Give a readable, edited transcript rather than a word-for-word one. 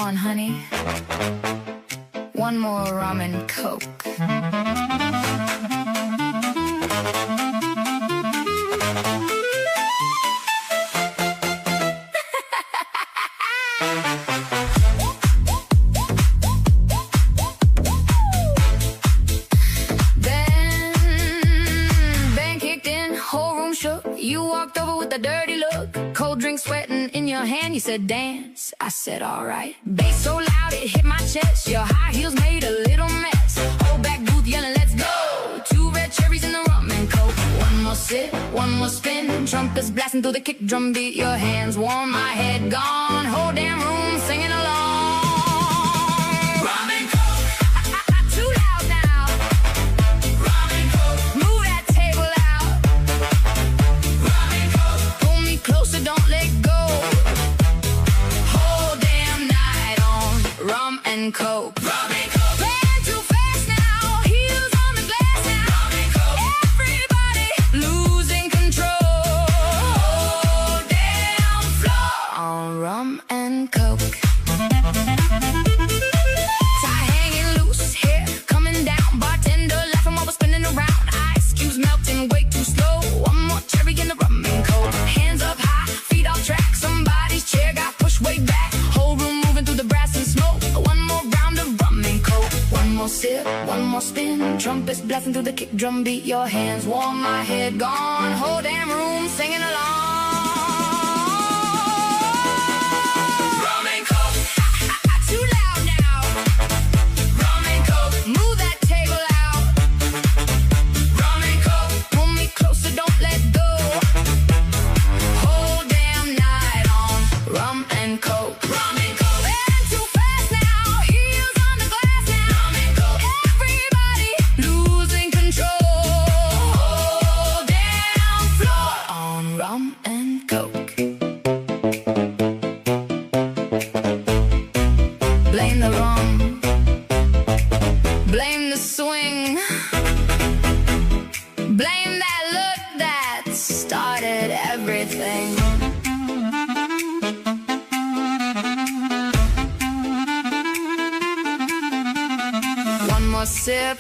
on, honey. One more rum and coke. You walked over with a dirty look, cold drink sweating in your hand. You said dance, I said alright. Bass so loud it hit my chest. Your high heels made a little mess. Hold back booth yelling let's go. 2 red cherries in the rum and coke. One more sip, one more spin. Trumpets blasting through the kick drum beat. Your hands warm, my head gone. Whole damn room singing along. Don't let go. Whole damn night on rum and coke. Rum and coke. Playing too fast now. Heels on the glass now. Rum and coke. Everybody losing control. Whole damn floor on rum and coke. Tie hanging loose, hair coming down. Bartender laughing while we're spinning around. Ice cubes melting way too slow. One more cherry in the rum and coke. Hands up high. Track. Somebody's chair got pushed way back. Whole room moving through the brass and smoke. One more round of rum and coke. One more sip, one more spin. Trumpets blasting through the kick drum beat. Your hands warm, my head gone. Whole damn room singing along. Rum and coke. Too loud now. Rum and coke. Move that table out. Rum and coke. Pull me closer, don't let go. Rum and coke. Rum and coke. Playing too fast now. Heels on the glass now. Rum and coke. Everybody losing control. Whole damn floor on rum and coke. Blame the rum. Blame the swing. Blame that look that started everything. One more sip,